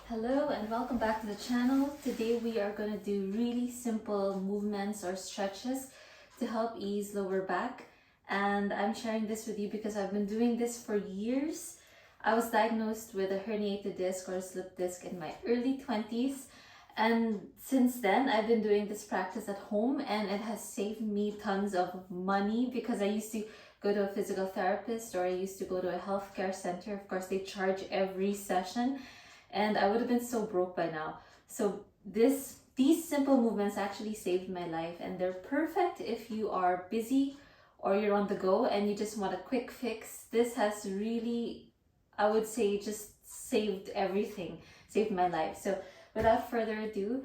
Hello and welcome back to the channel. Today we are going to do really simple movements or stretches to help ease lower back. And I'm sharing this with you because I've been doing this for years. I was diagnosed with a herniated disc or slip disc in my early 20s. And since then, I've been doing this practice at home and it has saved me tons of money because I used to go to a physical therapist or I used to go to a healthcare center. Of course, they charge every session. And I would have been so broke by now. So these simple movements actually saved my life, and they're perfect if you are busy or you're on the go and you just want a quick fix. This has really, I would say, just saved everything, saved my life. So without further ado,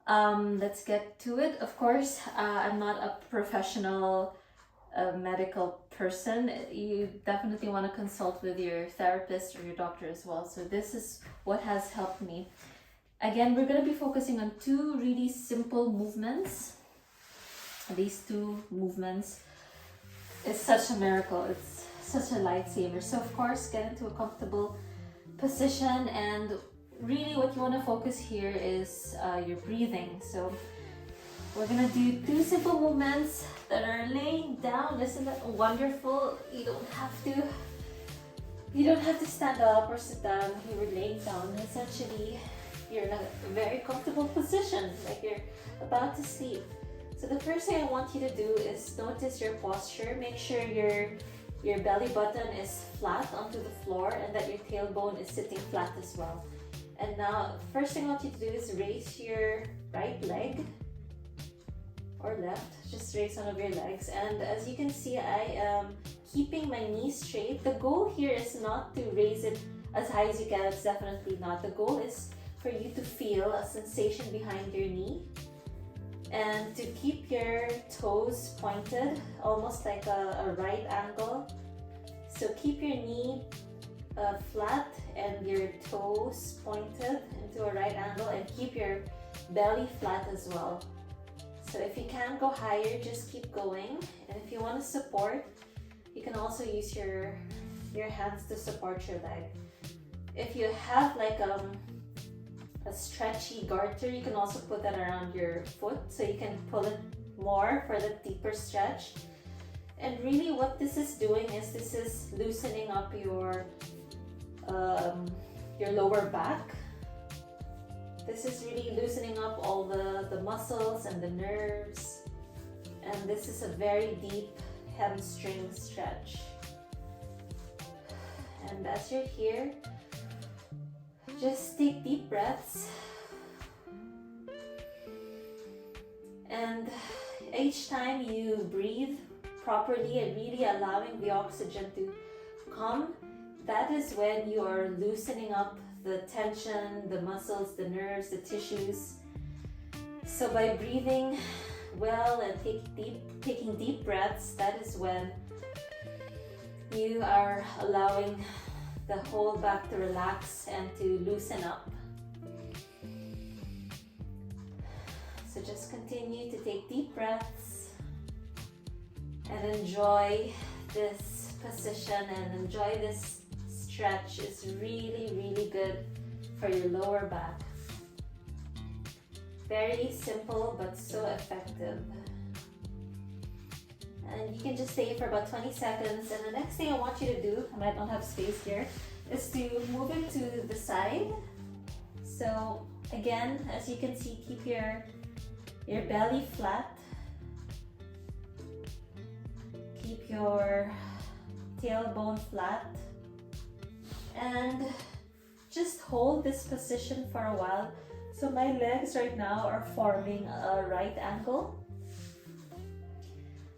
let's get to it. Of course, I'm not a professional medical person. You definitely want to consult with your therapist or your doctor as well. So this is what has helped me. Again, we're going to be focusing on two really simple movements. These two movements is such a miracle. It's such a lifesaver. So of course, get into a comfortable position, and really what you want to focus here is your breathing. So we're gonna do two simple movements that are laying down. Isn't that wonderful? You don't have to stand up or sit down. You were laying down. Essentially, you're in a very comfortable position, like you're about to sleep. So the first thing I want you to do is notice your posture. Make sure your belly button is flat onto the floor and that your tailbone is sitting flat as well. And now, first thing I want you to do is raise your right leg or left, just raise one of your legs. And as you can see, I am keeping my knees straight. The goal here is not to raise it as high as you can. It's definitely not. The goal is for you to feel a sensation behind your knee and to keep your toes pointed, almost like a right angle. So keep your knee flat and your toes pointed into a right angle, and keep your belly flat as well. So if you can go higher, just keep going. And if you want to support, you can also use your hands to support your leg. If you have like a stretchy garter, you can also put that around your foot so you can pull it more for the deeper stretch. And really what this is doing is this is loosening up your lower back. This is really loosening up all the muscles and the nerves. And this is a very deep hamstring stretch. And as you're here, just take deep breaths. And each time you breathe properly and really allowing the oxygen to come, that is when you are loosening up the tension, the muscles, the nerves, the tissues. So by breathing well and taking deep breaths, that is when you are allowing the whole back to relax and to loosen up. So just continue to take deep breaths and enjoy this position and enjoy this stretch. Is really good for your lower back. Very simple but so effective. And you can just stay for about 20 seconds. And the next thing I want you to do, and I don't have space here, is to move it to the side. So again, as you can see, keep your belly flat. Keep your tailbone flat. And just hold this position for a while. So my legs right now are forming a right angle.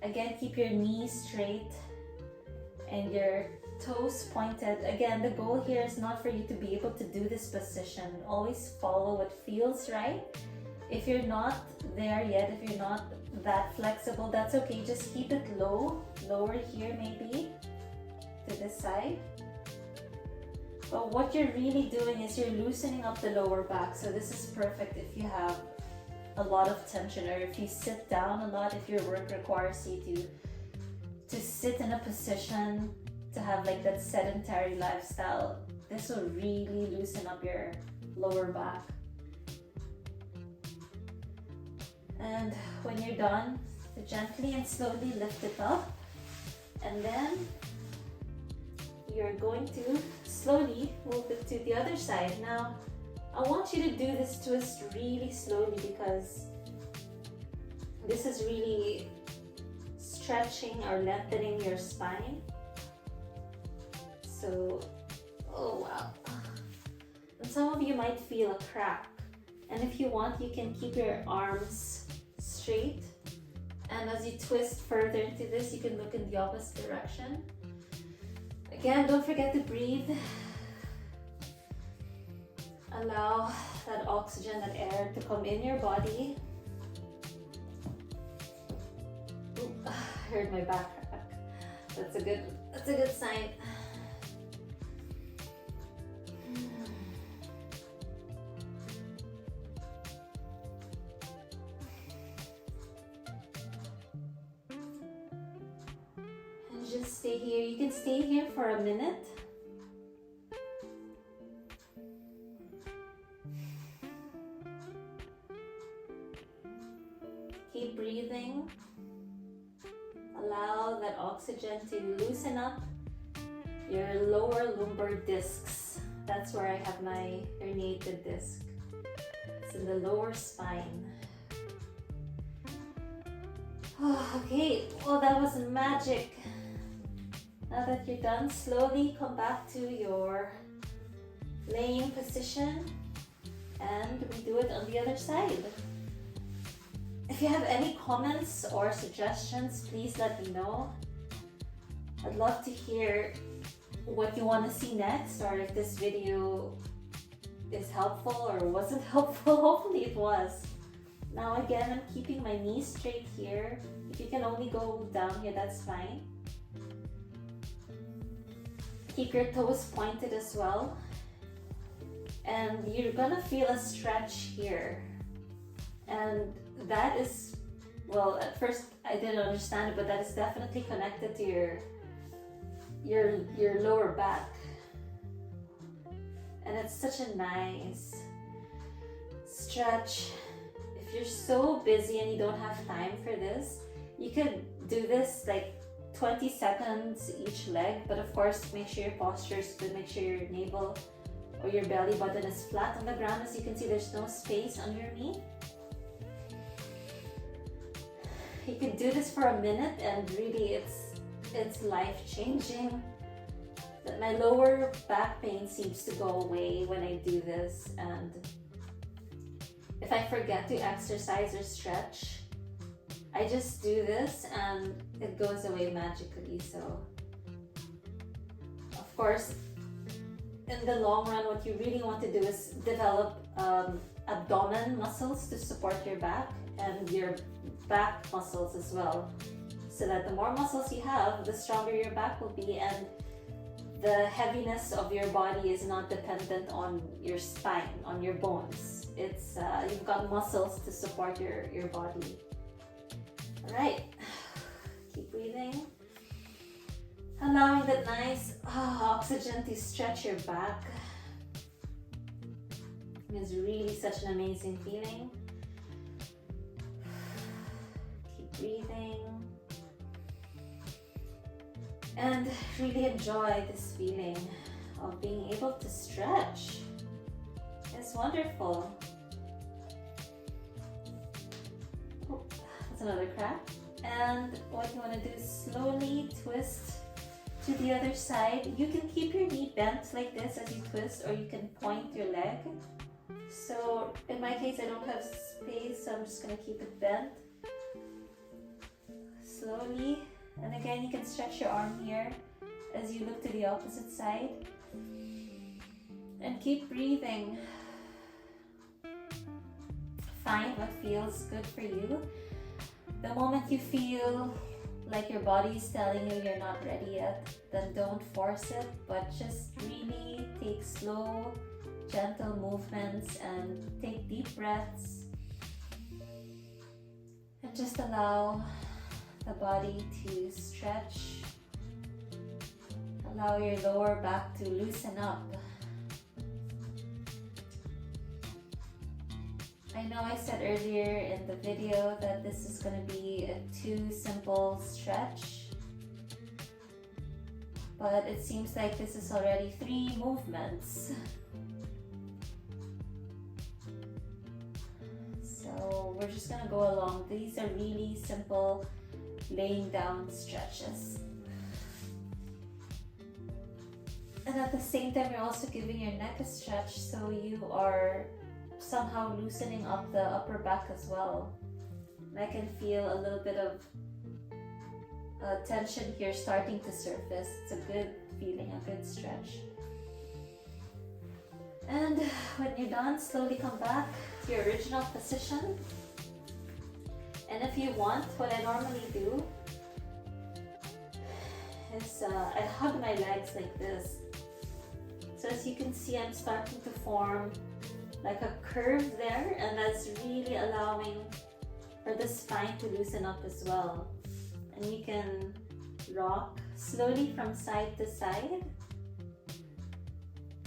Again, keep your knees straight and your toes pointed. Again, the goal here is not for you to be able to do this position. Always follow what feels right. If you're not there yet, if you're not that flexible, that's okay. Just keep it lower here maybe to this side. But what you're really doing is you're loosening up the lower back. So this is perfect if you have a lot of tension, or if you sit down a lot, if your work requires you to sit in a position, to have like that sedentary lifestyle. This will really loosen up lower back. And when you're done, gently and slowly lift it up, and then you're going to slowly move it to the other side. Now, I want you to do this twist really slowly because this is really stretching or lengthening your spine. So, oh wow. And some of you might feel a crack. And if you want, you can keep your arms straight. And as you twist further into this, you can look in the opposite direction. Again, don't forget to breathe. Allow that oxygen, that air to come in your body. Ooh, I heard my back crack. That's a good sign. And just stay here. You can stay here for a minute. Keep breathing. Allow that oxygen to loosen up your lower lumbar discs. That's where I have my herniated disc. It's in the lower spine. Oh, okay, well that was magic. Now that you're done, slowly come back to your laying position and we do it on the other side. If you have any comments or suggestions, please let me know. I'd love to hear what you want to see next, or if this video is helpful or wasn't helpful. Hopefully it was. Now again, I'm keeping my knees straight here. If you can only go down here, that's fine. Keep your toes pointed as well. And you're gonna feel a stretch here. And that is, well, at first I didn't understand it, but that is definitely connected to your lower back. And it's such a nice stretch. If you're so busy and you don't have time for this, you could do this like 20 seconds each leg, but of course make sure your posture is good. Make sure your navel or your belly button is flat on the ground. As you can see, there's no space under me. You can do this for a minute and really it's life-changing. My lower back pain seems to go away when I do this, and if I forget to exercise or stretch, I just do this and it goes away magically. So of course, in the long run, what you really want to do is develop abdomen muscles to support your back and your back muscles as well, so that the more muscles you have, the stronger your back will be, and the heaviness of your body is not dependent on your spine, on your bones. It's you've got muscles to support your body. All right, keep breathing, allowing that nice oxygen to stretch your back. It's really such an amazing feeling. Breathing and really enjoy this feeling of being able to stretch. It's wonderful. Oh, that's another crack. And what you want to do is slowly twist to the other side. You can keep your knee bent like this as you twist, or you can point your leg. So in my case, I don't have space, so I'm just going to keep it bent. Slowly, and again you can stretch your arm here as you look to the opposite side, and keep breathing. Find what feels good for you. The moment you feel like your body is telling you you're not ready yet, then don't force it, but just really take slow, gentle movements and take deep breaths, and just allow the body to stretch. Allow your lower back to loosen up. I know I said earlier in the video that this is going to be a too simple stretch, but it seems like this is already 3 movements. So we're just going to go along. These are really simple laying down stretches. And at the same time, you're also giving your neck a stretch, so you are somehow loosening up the upper back as well. And I can feel a little bit of tension here starting to surface. It's a good feeling, a good stretch. And when you're done, slowly come back to your original position. And if you want, what I normally do is I hug my legs like this. So as you can see, I'm starting to form like a curve there, and that's really allowing for the spine to loosen up as well. And you can rock slowly from side to side.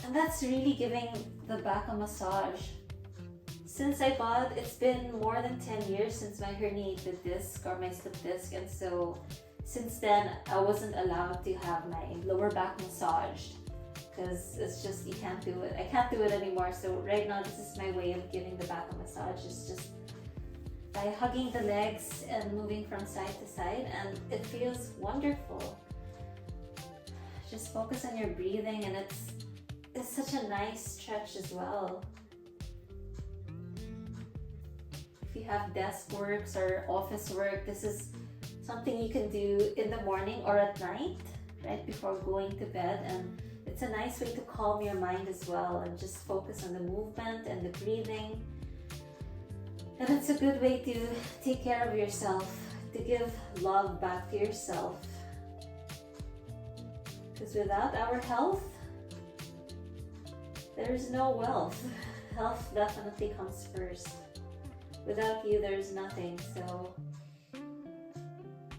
And that's really giving the back a massage. Since it's been more than 10 years since my herniated disc or my slip disc, and so since then I wasn't allowed to have my lower back massaged because it's just, you can't do it. I can't do it anymore. So right now this is my way of giving the back a massage. It's just by hugging the legs and moving from side to side, and it feels wonderful. Just focus on your breathing, and it's such a nice stretch as well. If you have desk works or office work, this is something you can do in the morning or at night, right before going to bed, and it's a nice way to calm your mind as well and just focus on the movement and the breathing. And it's a good way to take care of yourself, to give love back to yourself. Because without our health, there is no wealth. Health definitely comes first. Without you, there's nothing. So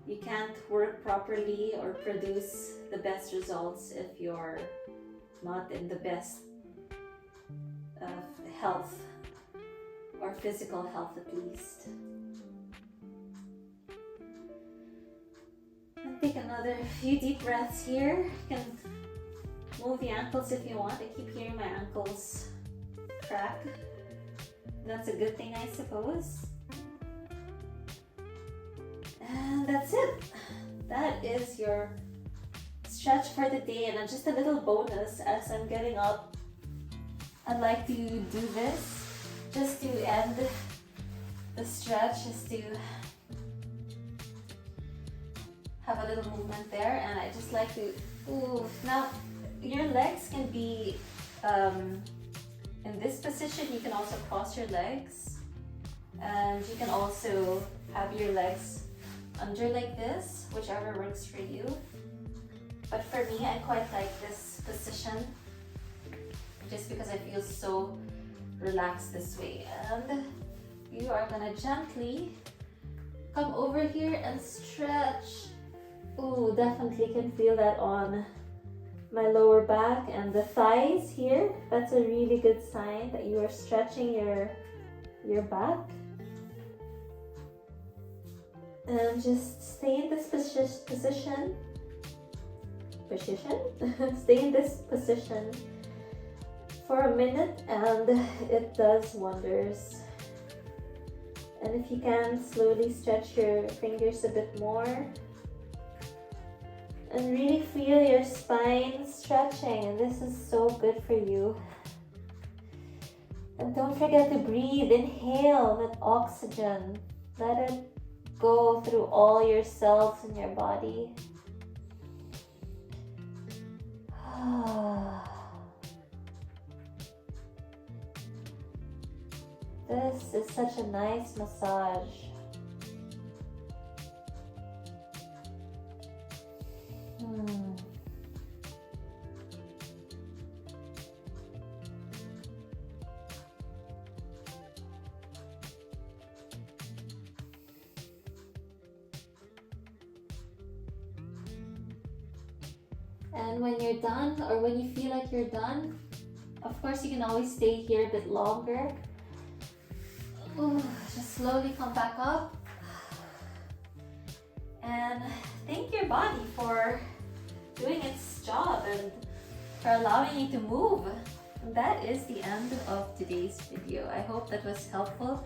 you can't work properly or produce the best results if you're not in the best health, or physical health at least. And take another few deep breaths here. You can move the ankles if you want. I keep hearing my ankles crack. That's a good thing, I suppose. And that's it. That is your stretch for the day. And just a little bonus, as I'm getting up, I'd like to do this just to end the stretch, just to have a little movement there. And I just like to, now your legs can be in this position. You can also cross your legs, and you can also have your legs under like this, whichever works for you. But for me, I quite like this position just because I feel so relaxed this way. And you are gonna gently come over here and stretch. Ooh, definitely can feel that on my lower back and the thighs here. That's a really good sign that you are stretching your back. And just stay in this position. Stay in this position for a minute, and it does wonders. And if you can, slowly stretch your fingers a bit more and really feel your spine stretching, and this is so good for you. And don't forget to breathe. Inhale that oxygen. Let it go through all your cells in your body. This is such a nice massage. And when you're done, or when you feel like you're done, of course you can always stay here a bit longer. Ooh, just slowly come back up. And thank your body for doing its job and for allowing you to move. And that is the end of today's video. I hope that was helpful.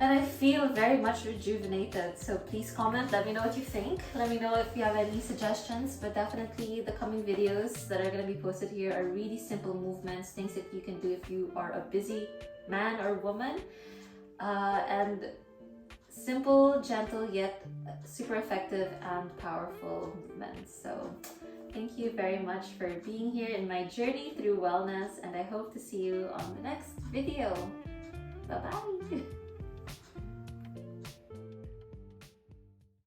And I feel very much rejuvenated. So please comment, let me know what you think. Let me know if you have any suggestions, but definitely the coming videos that are going to be posted here are really simple movements, things that you can do if you are a busy man or woman. And simple, gentle, yet super effective and powerful movements. So thank you very much for being here in my journey through wellness, and I hope to see you on the next video. Bye-bye.